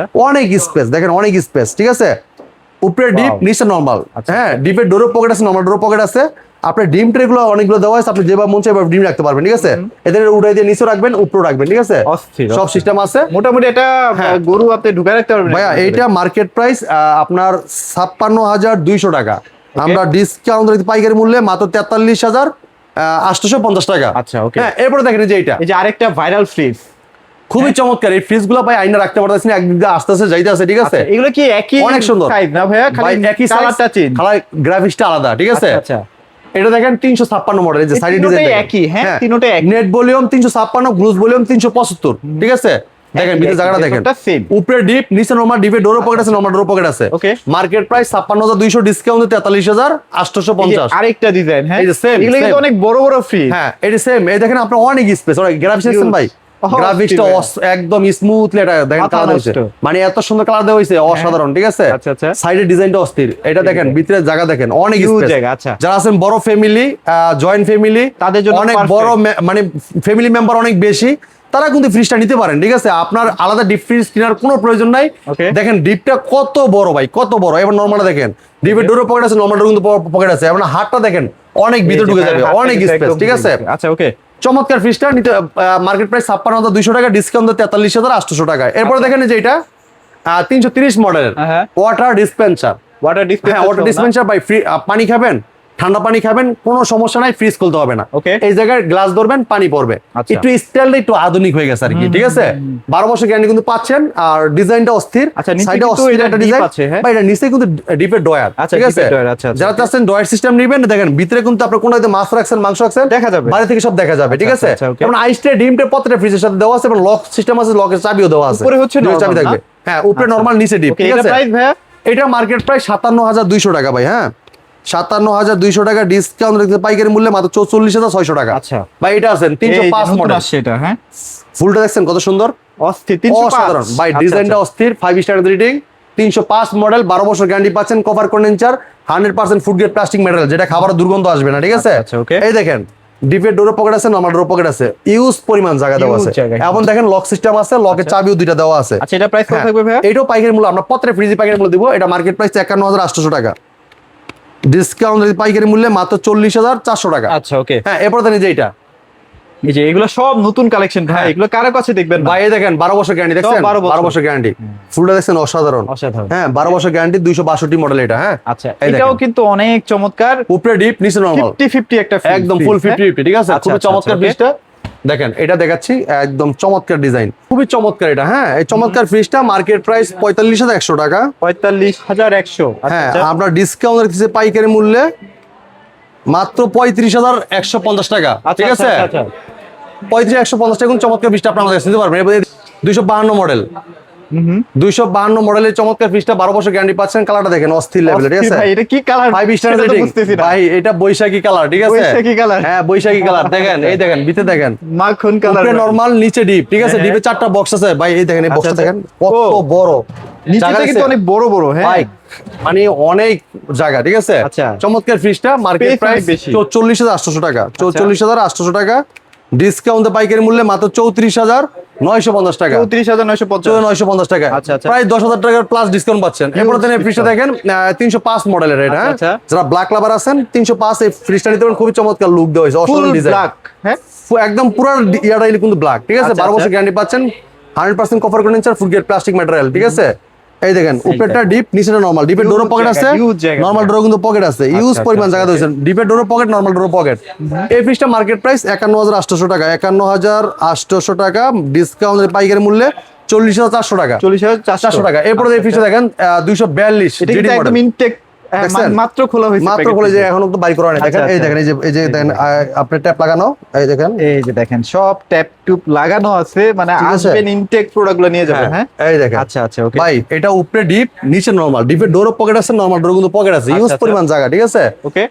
[SPEAKER 2] অনেক স্পেস দেখেন, অনেক স্পেস, ঠিক আছে। উপরে ডিপ, নিচে নরমাল। হ্যাঁ, ডিপের ডোরো পকেট আছে, নরমাল ডোরো পকেট আছে। আপনার ডিম ট্রে গুলো অনেকগুলো দেওয়া আছে, আপনি যেভাবে মন চায় ডিম রাখতে পারবেন, ঠিক আছে। এদের উঠাই দিয়ে নিচে রাখবেন, উপরে রাখবেন, ঠিক আছে, সব সিস্টেম আছে
[SPEAKER 1] মোটামুটি। এটা গরু আপনি ঢুকায় রাখতে পারবেন
[SPEAKER 2] ভাইয়া। এইটা মার্কেট প্রাইস আপনার 56,200 টাকা। আমরা ডিসকাউন্ট পাইকারি মূল্যে মাত্র 43,850 টাকা।
[SPEAKER 1] আচ্ছা, ওকে।
[SPEAKER 2] হ্যাঁ, এরপরে দেখেন যে এই যে
[SPEAKER 1] আরেকটা ভাইরাল ফ্রিজ,
[SPEAKER 2] খুবই চমৎকার। এই ফ্রিজ গুলো ভাই আইনা রাখতে পারতেছি না, একদিক দিয়ে আস্তে আস্তে যাইতে আছে, ঠিক আছে।
[SPEAKER 1] এগুলো কি একই
[SPEAKER 2] অনেক সুন্দর
[SPEAKER 1] সাইজ না ভাইয়া? খালি
[SPEAKER 2] একই
[SPEAKER 1] কালারটা চেঞ্জ,
[SPEAKER 2] খালি গ্রাফিক্সটা আলাদা, ঠিক আছে।
[SPEAKER 1] আচ্ছা,
[SPEAKER 2] এটা দেখেন 356 মডেল, এই যে সাইড ডিজাইন
[SPEAKER 1] একই। হ্যাঁ, তিনটাই একই।
[SPEAKER 2] নেট ভলিউম 356, গ্লুজ ভলিউম 375, ঠিক আছে। দেখেন ভিতরে জায়গাটা দেখেন, উপরে ডিপ, নিচে নরমাল। ডিপে ডোরো পকেট আছে, নরমাল ডোরো পকেট আছে।
[SPEAKER 1] ওকে।
[SPEAKER 2] Market price 56,200, discount 43,850।
[SPEAKER 1] আরেকটা ডিজাইন, হ্যাঁ,
[SPEAKER 2] এই যে সেম,
[SPEAKER 1] এগুলো কিন্তু অনেক বড় বড় ফ্রিজ।
[SPEAKER 2] হ্যাঁ, এটা সেম। এই দেখেন আপনার অনেক স্পেস, অনেক গ্রাফিক্স দেখছেন ভাই, গ্রাফিক্সটা একদম স্মুথলি এটা দেখেন কালার হয়েছে, মানে এত সুন্দর কালার দেওয়া হয়েছে, অসাধারণ, ঠিক আছে। সাইডের ডিজাইনটা অস্থির। এটা দেখেন ভিতরে জায়গা দেখেন, অনেক স্পেস। যারা আছেন বড় ফ্যামিলি, জয়েন্ট ফ্যামিলি, তাদের জন্য অনেক বড়, মানে ফ্যামিলি মেম্বার অনেক বেশি, তারা কিন্তু ফ্রিজটা নিতে পারেন, ঠিক আছে। আপনার আলাদা ডিপ ফ্রিজ কেনার কোনো প্রয়োজন নাই। দেখেন ডিপটা কত বড় ভাই, কত বড়। এবার নরমালটা দেখেন, ডিপের ডোরো পকেট আছে, নরমাল ডোর কিন্তু পকেট আছে। আপনার হাতটা দেখেন অনেক ভিতরে ঢুকে যাবে, অনেক স্পেস, ঠিক আছে।
[SPEAKER 1] আচ্ছা, ওকে।
[SPEAKER 2] চমৎকার ফ্রিজটা নিতে মার্কেট প্রাইস 56,200 টাকা, ডিসকাউন্ট 43,800 টাকা। এরপরে দেখেন যে এটা 330 মডেলের ওয়াটার ডিসপেন্সার। ওয়াটার ডিসপেন্সার ভাই, ফ্রি পানি খাবেন, ঠান্ডা পানি খাবেন, কোনো সমস্যা নাই, ফ্রিজ খুলতে হবে না। এই জায়গায় গ্লাস ধরবেন, পানি পড়বে। একটু স্টাইলটা একটু আধুনিক হয়ে গেছে আর কি, ঠিক আছে। 12 বছর গ্যারান্টি কিন্তু পাচ্ছেন। আর ডিজাইনটা অস্থির, সাইডে অস্থির একটা ডিজাইন ভাই। এটা নিচে কিন্তু ডিপের ডয়ার, ঠিক আছে। যারা চাচ্ছেন ডয়ার সিস্টেম নেবেন, দেখেন ভিতরে কিন্তু আপনার কোনো মাছ রাখছেন, মাংস রাখছেন, দেখা যাবে, বাইরে থেকে সব দেখা যাবে, ঠিক আছে। যেমন আইস ট্রে, ডিম ট্রে প্রত্যেকটা ফ্রিজের সাথে দেওয়া আছে, এবং লক সিস্টেম আছে, লকের চাবিও দেওয়া আছে,
[SPEAKER 1] উপরে হচ্ছে
[SPEAKER 2] চাবি থাকবে। হ্যাঁ, উপরে নরমাল, নিচে ডিপ, ঠিক আছে। এটা মার্কেট প্রাইস 57,200 টাকা ভাই। হ্যাঁ, 57,200 টাকা, ডিসকাউন্ট রেখে পাইকারি মূল্যে মাত্র 44,600 টাকা। আচ্ছা ভাই, এটা আছেন 305 মডেল,
[SPEAKER 1] সেটা। হ্যাঁ,
[SPEAKER 2] ফুলটা দেখছেন কত সুন্দর,
[SPEAKER 1] অস্থির,
[SPEAKER 2] অসাধারণ ভাই। ডিজাইনটা অস্থির, 5 স্টার রেটিং, 305 মডেল, 12 বছর গ্যারান্টি পাচ্ছেন। Cover condenser 100% food grade plastic material, যেটা খাবার দুর্গন্ধ আসবে না, ঠিক আছে। এই দেখেন ডিপের ডোর পকেট আছে, নরমাল ডোর পকেট আছে, ইউজ পরিমাণ জায়গা দেওয়া আছে। এখন দেখেন লক সিস্টেম আছে, লকের চাবিও দুইটা দেওয়া আছে।
[SPEAKER 1] আচ্ছা, এটা প্রাইস কত থাকবে ভাইয়া?
[SPEAKER 2] এটাও পাইকারি মূল্য, আমরা পত্রে ফ্রিজে পাইকারি মূল্য দিব। এটা মার্কেট প্রাইস 51,800 টাকা, ডিসকাউন্ট পাইকারি মূল্যে মাত্র 40,400 টাকা।
[SPEAKER 1] আচ্ছা, ওকে।
[SPEAKER 2] হ্যাঁ, এরপর দেন যে এটা,
[SPEAKER 1] এই যে এগুলো সব নতুন কালেকশন ভাই, এগুলো কারো কাছে দেখবেন
[SPEAKER 2] ভাই। দেখেন 12 বছর গ্যারান্টি, দেখছেন 12 বছর গ্যারান্টি, ফুলটা দেখছেন অসাধারণ, অসাধারণ। হ্যাঁ, 12 বছর গ্যারান্টি, 262 মডেল এটা। হ্যাঁ,
[SPEAKER 1] আচ্ছা, এটাও কিন্তু অনেক চমৎকার।
[SPEAKER 2] উপরে ডিপ, নিচে নরমাল,
[SPEAKER 1] 50-50 একটা
[SPEAKER 2] একদম ফুল 50-50, ঠিক আছে। খুবই চমৎকার ফ্রিজটা দেখেন, এটা দেখাচ্ছি, একদম চমৎকার ডিজাইন, খুবই চমৎকার এটা। হ্যাঁ, এই চমৎকার ফ্রিজটা মার্কেট প্রাইস 45,100 টাকা,
[SPEAKER 1] 45,100।
[SPEAKER 2] হ্যাঁ, আমরা ডিসকাউন্ট রেখেছি পাইকারি মূল্যে মাত্র 35,150 টাকা, ঠিক আছে। 35,150 টাকা চমৎকার ফ্রিজটা আপনারা নিতে পারবেন। 252 মডেল, 252 মডেলের চমৎকার ফ্রিজটা, 12 বছর গ্যারান্টি পাচ্ছেন। কালারটা দেখেন অস্থির লেভেল, ঠিক আছে।
[SPEAKER 1] এটা কি কালার?
[SPEAKER 2] 5 স্টার রেটিং ভাই। এটা বৈশাখী কালার, ঠিক আছে,
[SPEAKER 1] বৈশাখী কালার।
[SPEAKER 2] হ্যাঁ, বৈশাখী কালার। দেখেন, এই দেখেন ভিতরে দেখেন
[SPEAKER 1] মাখন কালার,
[SPEAKER 2] উপরে নরমাল, নিচে ডিপ, ঠিক আছে। ডিপে 4টা বক্স আছে ভাই। এই দেখেন, এই বক্সটা দেখেন কত বড়,
[SPEAKER 1] নিচে কিন্তু অনেক বড় বড়। হ্যাঁ
[SPEAKER 2] ভাই, মানে অনেক জায়গা, ঠিক আছে। চমৎকার ফ্রিজটা, মার্কেট প্রাইস 44,800 টাকা, 44,800 টাকা, ডিসকাউন্টে পাইকারি মূল্যে মাত্র 34,950 টাকা, 34,950 টাকা। প্রায় 10,000 টাকার প্লাস ডিসকাউন্ট পাচ্ছেন। এরপর এই ফ্রিজটা দেখেন 305 মডেলের, এটা যারা ব্ল্যাক লাভার আছেন 305 এই ফ্রিজটা নিতে পারেন। খুবই চমৎকার লুক দেওয়া হয়েছে, অসাধারণ ডিজাইন। হ্যাঁ, একদম পুরো ইয়াটাই কিন্তু ব্ল্যাক, ঠিক আছে। 12 বছর গ্যারান্টি পাচ্ছেন, 100% cover condenser, food grade plastic material, ঠিক আছে। এই দেখেন উপরেরটা ডিপ, নিচেটা নরমাল। ডিপের ডোরও পকেট আছে, নরমাল ডোরও কিন্তু পকেট আছে। ইউজ পরিমাণ জায়গা দিয়েছে। ডিপের ডোরও পকেট, নরমাল ডোরও পকেট। এই ফ্রিজটা মার্কেট প্রাইস 51,800 টাকা, 51,800 টাকা ডিসকাউন্ট পাইকারি মূল্যে 40,400 টাকা,
[SPEAKER 1] 40,400
[SPEAKER 2] টাকা। এরপরে এই ফ্রিজটা দেখেন 242
[SPEAKER 1] এটা কিন্তু একদম ইনটেক,
[SPEAKER 2] দেখছেন?
[SPEAKER 1] মাত্র খোলা হয়েছে,
[SPEAKER 2] মাত্র খোলা, যে এখনো তো বাই করা নেই। দেখেন এই দেখেন, এই যে দেখেন আপনার ট্যাপ লাগানো, এই দেখেন,
[SPEAKER 1] এই যে দেখেন সব ট্যাপ টুপ লাগানো আছে, মানে
[SPEAKER 2] ঠিক আছে?
[SPEAKER 1] আসবেন ইনটেক প্রোডাক্টগুলো নিয়ে যাবেন। হ্যাঁ
[SPEAKER 2] এই দেখেন।
[SPEAKER 1] আচ্ছা আচ্ছা, ওকে
[SPEAKER 2] ভাই এটা উপরে ডিপ, নিচে নরমাল। ডিপের ডোরও পকেট আছে, নরমাল ডোর কিন্তু পকেট আছে। ইউজ
[SPEAKER 1] আচ্ছা।
[SPEAKER 2] পরিমাণ জায়গা, ঠিক আছে?
[SPEAKER 1] ওকে।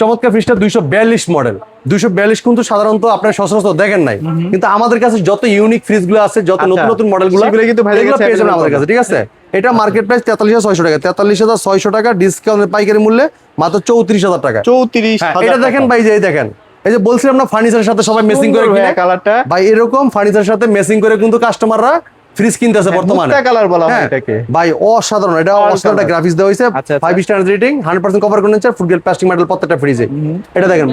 [SPEAKER 2] চমৎকার ফ্রিজটা 242 মডেল। 242 কিন্তু সাধারণত আপনার সচরাচর দেখেন নাই, কিন্তু আমাদের কাছে যত ইউনিক ফ্রিজ গুলো আছে, যত
[SPEAKER 1] আচ্ছা,
[SPEAKER 2] নতুন নতুন মডেল গুলো,
[SPEAKER 1] সেগুলো কিন্তু ভাইদের
[SPEAKER 2] এগুলো
[SPEAKER 1] কাছে
[SPEAKER 2] পেয়ে যাবেন
[SPEAKER 1] available
[SPEAKER 2] আমাদের কাছে, ঠিক আছে? এটা মার্কেট প্রাইস 43,600 টাকা, 43,600 টাকা ডিসকাউন্ট পাইকারি মূল্যে মাত্র 34,000 টাকা।
[SPEAKER 1] 34,000
[SPEAKER 2] এটা দেখেন ভাই, যে এই দেখেন, এই যে বলছিলাম না ফার্নিচারের সাথে সবাই মেসিং করে কিনে,
[SPEAKER 1] কালারটা
[SPEAKER 2] ভাই এরকম ফার্নিচারের সাথে মেসিং করে কিন্তু কাস্টমাররা ফ্রিজ কিনতেছে বর্তমানে।
[SPEAKER 1] মুক্তা কালার বলা হয়
[SPEAKER 2] হ্যাঁ,
[SPEAKER 1] এটাকে।
[SPEAKER 2] ভাই অসাধারণ, এটা অসাধারণ গ্রাফিক্স দেওয়া হয়েছে।
[SPEAKER 1] আচ্ছা, আচ্ছা।
[SPEAKER 2] 5 স্টার রেটিং, 100% কভার করে নিচ্ছে, ফুড গ্রেড প্লাস্টিক মেটাল প্রত্যেকটা ফ্রিজে। এটা দেখেন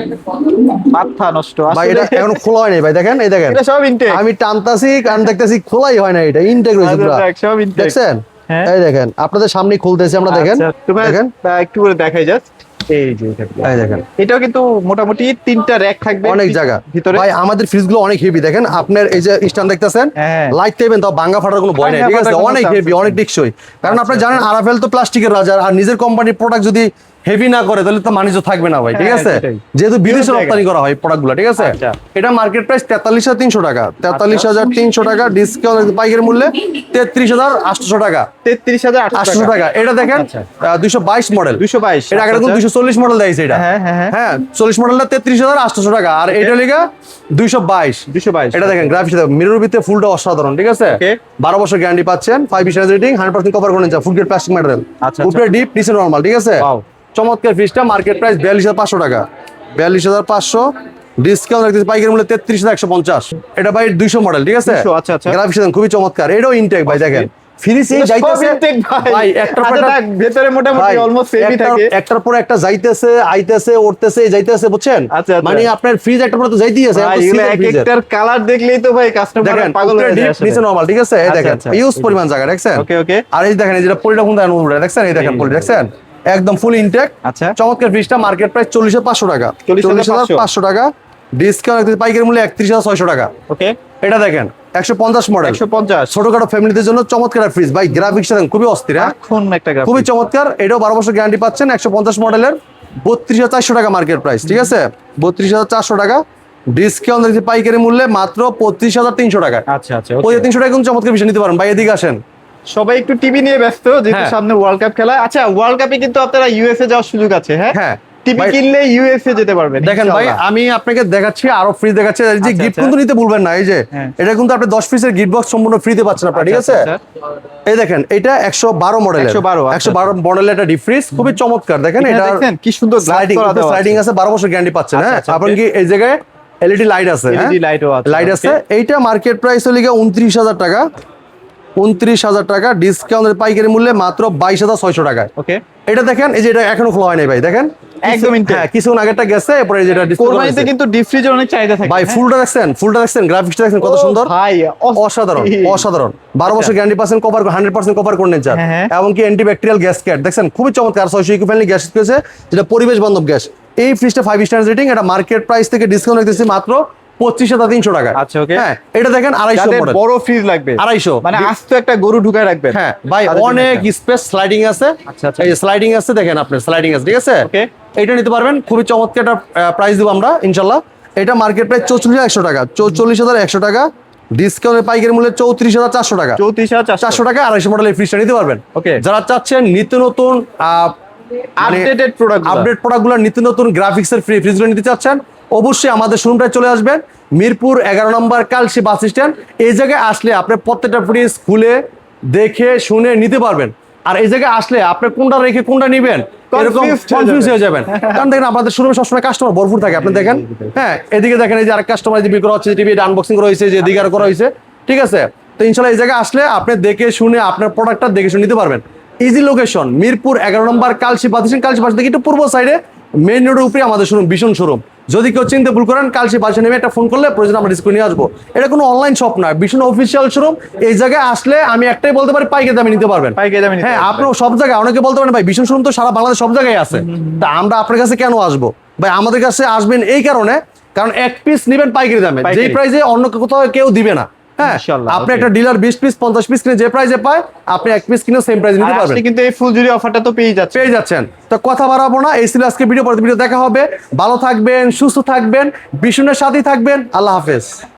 [SPEAKER 1] মাথা নষ্ট
[SPEAKER 2] ভাই,
[SPEAKER 1] আসলে।
[SPEAKER 2] এটা এখনো খোলা হয়নি ভাই, দেখেন এই দেখেন,
[SPEAKER 1] এটা সব ইনটেক,
[SPEAKER 2] আমি টানতাছি কারণ দেখতেছি খোলাই হয় না, এটা ইনটেক রয়েছে পুরো,
[SPEAKER 1] সব ইনটেক।
[SPEAKER 2] দেখছেন?
[SPEAKER 1] হ্যাঁ।
[SPEAKER 2] এই দেখেন আপনাদের সামনেই খুলতেছি আমরা, দেখেন
[SPEAKER 1] আচ্ছা, তুমি
[SPEAKER 2] দেখেন,
[SPEAKER 1] একটু করে দেখাই জাস্ট। এই যে
[SPEAKER 2] এই দেখেন,
[SPEAKER 1] এটাও কিন্তু মোটামুটি 3টা র‍্যাক থাকবে
[SPEAKER 2] অনেক জায়গা
[SPEAKER 1] ভিতরে।
[SPEAKER 2] ভাই। আমাদের ফ্রিজ গুলো অনেক হেভি, দেখেন আপনার এই যে স্ট্যান্ড দেখতেছেন,
[SPEAKER 1] হ্যাঁ।
[SPEAKER 2] লাইট টাইবেন তাও ভাঙা ফাটার কোনো ভয় নেই,
[SPEAKER 1] ভাঙা
[SPEAKER 2] ঠিক আছে?
[SPEAKER 1] ফাটার কোনো
[SPEAKER 2] অনেক
[SPEAKER 1] chance
[SPEAKER 2] হেভি,
[SPEAKER 1] নেই।
[SPEAKER 2] অনেক টেকসই। কারণ
[SPEAKER 1] আচ্ছা,
[SPEAKER 2] আপনি জানেন আরাফেল তো প্লাস্টিকের রাজা, আর নিজের কোম্পানির প্রোডাক্ট যদি হেভি না করে তাহলে তো বাণিজ্য থাকবে না ভাই, ঠিক
[SPEAKER 1] হ্যাঁ,
[SPEAKER 2] আছে?
[SPEAKER 1] সেটাই।
[SPEAKER 2] যেহেতু বিদেশে
[SPEAKER 1] জায়গা।
[SPEAKER 2] রপ্তানি করা হয় প্রোডাক্ট গুলো, ঠিক আছে?
[SPEAKER 1] আচ্ছা।
[SPEAKER 2] এটা মার্কেট প্রাইস 43,300 টাকা, 43,300 টাকা ডিসকাউন্ট পাইকারি মূল্যে 33,800 টাকা,
[SPEAKER 1] 33,800
[SPEAKER 2] টাকা। এটা দেখেন
[SPEAKER 1] আচ্ছা।
[SPEAKER 2] 222 মডেল,
[SPEAKER 1] 222।
[SPEAKER 2] এটা আগে কিন্তু 240 মডেল দিয়েছে এটা।
[SPEAKER 1] হ্যাঁ হ্যাঁ হ্যাঁ,
[SPEAKER 2] হ্যাঁ, 40 মডেলটা 33,800 টাকা, আর এটা লিগা 222।
[SPEAKER 1] 222।
[SPEAKER 2] এটা দেখেন গ্রাফিক্স, মিরর ভিতরে ফুলটা অসাধারণ, ঠিক আছে?
[SPEAKER 1] Okay.
[SPEAKER 2] 12 বছর গ্যারান্টি পাচ্ছেন, 5 স্টার রেটিং, 100% কভার করে নিচ্ছে, ফুড গ্রেড প্লাস্টিক ম্যাটেরিয়াল,
[SPEAKER 1] আচ্ছা।
[SPEAKER 2] উপরে ডিপ, নিচে নরমাল, ঠিক আছে?
[SPEAKER 1] Wow.
[SPEAKER 2] চমৎকার ফ্রিজটা মার্কেট প্রাইস 42,500 টাকা, 42,500 ডিসকাউন্ট রাখতেছে পাইকারি মূল্যে 33,150। এটা ভাই 200 মডেল, ঠিক আছে?
[SPEAKER 1] 200, আচ্ছা, আচ্ছা।
[SPEAKER 2] গ্রাফিক্স খুবই চমৎকার, এটাও ইনটেক ভাই, দেখেন ফ্রিজ এই যাইতেছে ভাই, একটা
[SPEAKER 1] ভেতরে মোটামুটি অলমোস্ট সেমই থাকে।
[SPEAKER 2] একটার পর একটা যাইতেছে, আইতেছে, উঠতেছে, যাইতেছে, বুঝছেন?
[SPEAKER 1] আচ্ছা, আচ্ছা।
[SPEAKER 2] মানে আপনার ফ্রিজ একটার পর তো যাইতেই আছে,
[SPEAKER 1] ভাই, এগুলো এক একটার কালার দেখলেই তো ভাই কাস্টমার
[SPEAKER 2] দেখেন
[SPEAKER 1] পাগল হয়ে যায় আসলে।
[SPEAKER 2] নিচে নরমাল, ঠিক আছে? এই
[SPEAKER 1] আচ্ছা,
[SPEAKER 2] দেখেন
[SPEAKER 1] আচ্ছা।
[SPEAKER 2] ইউজ পরিমাণ জায়গা, দেখছেন?
[SPEAKER 1] ওকে ওকে।
[SPEAKER 2] আর এই দেখেন এই যেটা পলিটা কোন দেখছেন, এই দেখেন পলি, দেখছেন? একদম ফুল ইনটেক।
[SPEAKER 1] আচ্ছা।
[SPEAKER 2] চমৎকার ফ্রিজটা মার্কেট প্রাইস 40,500 টাকা,
[SPEAKER 1] 40,500
[SPEAKER 2] টাকা ডিসকাউন্ট পাইকারি মূল্যে 31,600 টাকা।
[SPEAKER 1] ওকে।
[SPEAKER 2] এটা দেখেন 150 মডেল,
[SPEAKER 1] 150।
[SPEAKER 2] ছোটখাটো ফ্যামিলিদের জন্য চমৎকার ফ্রিজ ভাই, গ্রাফিক্স খুবই অস্থির, হ্যাঁ?
[SPEAKER 1] এখন একটা গ্রাফিক্স
[SPEAKER 2] খুবই চমৎকার। এটাও 12 বছর গ্যারান্টি পাচ্ছেন, 150 মডেলের 32,400 টাকা মার্কেট প্রাইস, ঠিক আছে? 32,400 টাকা ডিসকাউন্ট পাইকারি মূল্যে মাত্র 35,300 টাকা।
[SPEAKER 1] আচ্ছা আচ্ছা, ওকে।
[SPEAKER 2] 3500 টাকা কিন্তু চমৎকার বিষয় নিতে পারেন ভাই, এদিকে আসেন।
[SPEAKER 1] সবাই একটু টিভি নিয়ে ব্যস্ত, যেহেতু
[SPEAKER 2] হ্যাঁ।
[SPEAKER 1] সামনে ওয়ার্ল্ড কাপ খেলা। আচ্ছা, ওয়ার্ল্ড কাপে কিন্তু আপনারা ইউএসএ যাওয়ার সুযোগ আছে, হ্যাঁ?
[SPEAKER 2] হ্যাঁ
[SPEAKER 1] টিভি
[SPEAKER 2] ভাই,
[SPEAKER 1] কিনলে ইউএসএ যেতে পারবেন।
[SPEAKER 2] দেখেন ভাই,
[SPEAKER 1] ইনশাআল্লাহ।
[SPEAKER 2] আমি আপনাকে দেখাচ্ছি আরো ফ্রিজ দেখাচ্ছি, এই যে
[SPEAKER 1] আচ্ছা,
[SPEAKER 2] গিফট
[SPEAKER 1] আচ্ছা।
[SPEAKER 2] কিন্তু নিতে ভুলবেন না, এই যে
[SPEAKER 1] হ্যাঁ।
[SPEAKER 2] এটা কিন্তু আপনি 10 পিসের গিফট বক্স সম্পূর্ণ ফ্রিতে পাচ্ছেন আপনারা, ঠিক আছে?
[SPEAKER 1] আচ্ছা,
[SPEAKER 2] এই দেখেন এটা 112 মডেলের,
[SPEAKER 1] 112, আচ্ছা,
[SPEAKER 2] 112 মডেলের একটা ডিপ ফ্রিজ, খুবই চমৎকার। দেখেন
[SPEAKER 1] এখানে
[SPEAKER 2] এটা
[SPEAKER 1] দেখছেন কি সুন্দর
[SPEAKER 2] স্লাইডিং,
[SPEAKER 1] গ্লাস করা দেওয়া
[SPEAKER 2] স্লাইডিং আছে, 12 বছর গ্যারান্টি পাচ্ছেন,
[SPEAKER 1] আচ্ছা,
[SPEAKER 2] হ্যাঁ?
[SPEAKER 1] আচ্ছা,
[SPEAKER 2] আপনি কি এই জায়গায় এলইডি লাইট আছে, হ্যাঁ?
[SPEAKER 1] LED লাইটও আছে,
[SPEAKER 2] লাইট আছে।
[SPEAKER 1] okay।
[SPEAKER 2] এইটা মার্কেট প্রাইস হলো 29,000 টাকা, 29,000 টাকা ডিসকাউন্টের পাইকারি মূল্যে মাত্র 22,600 টাকায়।
[SPEAKER 1] ওকে।
[SPEAKER 2] এটা দেখেন, এই যে এটা এখনো খোলা হয় নাই ভাই, দেখেন
[SPEAKER 1] একদম intact।
[SPEAKER 2] হ্যাঁ, কিছুক্ষণ আগেরটা গেছে, এরপরে এই যেটা ডিসপ্লে
[SPEAKER 1] কোরবানিতে কিন্তু ডিপ ফ্রিজের অনেক চাহিদা থাকে।
[SPEAKER 2] ভাই,
[SPEAKER 1] হ্যাঁ?
[SPEAKER 2] ফুলটা দেখছেন, গ্রাফিক্সটা দেখছেন কত
[SPEAKER 1] ও
[SPEAKER 2] সুন্দর
[SPEAKER 1] ভাই,
[SPEAKER 2] অসাধারণ, অসাধারণ। 12 বছর গ্যারান্টি পাচ্ছেন, কভার 100% কভার করে নিচ্ছেন,
[SPEAKER 1] হ্যাঁ, হ্যাঁ।
[SPEAKER 2] এমনকি অ্যান্টিব্যাকটেরিয়াল গ্যাস ক্যাট দেখছেন, খুবই চমৎকার। 600 ইকো ফ্রেন্ডলি গ্যাস পেয়েছে, যেটা পরিবেশ বান্ধব গ্যাস। এই ফ্রিজটা 5 স্টার রেটিং, এটা মার্কেট প্রাইস থেকে ডিসকাউন্ট রেখেছি মাত্র 25,300 টাকা।
[SPEAKER 1] আচ্ছা, ওকে।
[SPEAKER 2] হ্যাঁ, এটা দেখেন 250
[SPEAKER 1] যাদের
[SPEAKER 2] মডেল,
[SPEAKER 1] বড় ফ্রিজ লাগবে,
[SPEAKER 2] 250
[SPEAKER 1] মানে আস্ত একটা গরু ঢুকায় রাখবেন।
[SPEAKER 2] হ্যাঁ ভাই,
[SPEAKER 1] তাদের জন্য
[SPEAKER 2] অনেক
[SPEAKER 1] এটা।
[SPEAKER 2] স্পেস, স্লাইডিং আছে,
[SPEAKER 1] আচ্ছা, আচ্ছা।
[SPEAKER 2] এই স্লাইডিং আছে, দেখেন আপনার স্লাইডিং আছে, ঠিক আছে?
[SPEAKER 1] ওকে।
[SPEAKER 2] এটা নিতে পারবেন, খুবই চমৎকার একটা প্রাইস দিব আমরা ইনশাল্লাহ। এটা মার্কেট প্রাইস 44,100 টাকা, 44,100 টাকা ডিসকাউন্টের পাইকারি মূল্যে 34,400 টাকা,
[SPEAKER 1] 34,400
[SPEAKER 2] টাকা 250 মডেলের ফ্রিজটা নিতে পারবেন।
[SPEAKER 1] ওকে।
[SPEAKER 2] যারা চাচ্ছেন নিত্য নতুন
[SPEAKER 1] আপডেটেড প্রোডাক্ট,
[SPEAKER 2] আপডেট প্রোডাক্টগুলো, নিত্য নতুন গ্রাফিক্সের ফ্রিজগুলো নিতে চাচ্ছেন, অবশ্যই আমাদের শোরুমটায় চলে আসবেন, মিরপুর 11 নম্বর কালশি বাস স্ট্যান্ড। এই জায়গায় আসলে আপনি প্রত্যেকটা ফ্রিজ খুলে দেখে শুনে নিতে পারবেন। আর এই জায়গায় আসলে আপনি কোনটা রেখে কোনটা নিবেন এরকম কনফিউজ হয়ে যাবেন, কারণ দেখেন আমাদের শোরুমে সবসময় কাস্টমার ভরপুর থাকে, আপনি দেখেন। হ্যাঁ, এদিকে দেখেন এই যে আরেক কাস্টমার বিক্রি করা হচ্ছে, টিভি আনবক্সিং করা হয়েছে, যে এদিকে আর করা হয়েছে, ঠিক আছে? তো ইনশাল্লাহ এই জায়গায় আসলে আপনি দেখে শুনে আপনার প্রোডাক্টটা দেখে শুনে নিতে পারবেন। ইজি লোকেশন, মিরপুর 11 নম্বর কালশি বাস স্ট্যান্ড, কালশি বাস থেকে একটু পূর্ব সাইডে মেইন রোডের উপরে আমাদের শোরুম, ভীষণ শোরুম। যদি কেউ চিনতে ভুল করেন, কাল সে বাসে নেমে একটা ফোন করলে প্রয়োজন আমরা ডিসপ্লে নিয়ে আসবো। এটা কোনো অনলাইন শপ নয়, ভীষণ অফিসিয়াল শোরুম। এই জায়গায় আসলে আমি একটাই বলতে পারি, পাইকারি দামে নিতে পারবেন।
[SPEAKER 1] পাইকারি দামে নিতে
[SPEAKER 2] হ্যাঁ,
[SPEAKER 1] পারবেন।
[SPEAKER 2] আপনার সব জায়গায় অনেকে বলতে পারেন ভাই ভীষণ শোরুম তো সারা বাংলাদেশ সব জায়গায় আছে, তা আমরা আপনার কাছে কেন আসবো? ভাই আমাদের কাছে আসবেন এই কারণে, কারণ এক পিস নিবেন পাইকারি দামে, যেই
[SPEAKER 1] পাইকারি।
[SPEAKER 2] প্রাইসে অন্য কোথাও কেউ দিবে না। হ্যাঁ,
[SPEAKER 1] ইনশাআল্লাহ,
[SPEAKER 2] আপনি
[SPEAKER 1] okay.
[SPEAKER 2] একটা ডিলার 20 পিস 50 পিস কিনে যে প্রাইসে পায়, আপনি এক পিস কিনে সেম প্রাইসে নিতে
[SPEAKER 1] আর
[SPEAKER 2] পারবেন।
[SPEAKER 1] আসলে কিন্তু এই ফুলঝুরি অফারটা তো পেয়ে যাচ্ছে।
[SPEAKER 2] পেয়ে যাচ্ছেন। তো কথা বাড়াবো না, এই ছিল আজকে ভিডিও, পরে ভিডিও দেখা হবে। ভালো থাকবেন, সুস্থ থাকবেন, ভীষণের সাথেই থাকবেন। আল্লাহ হাফেজ।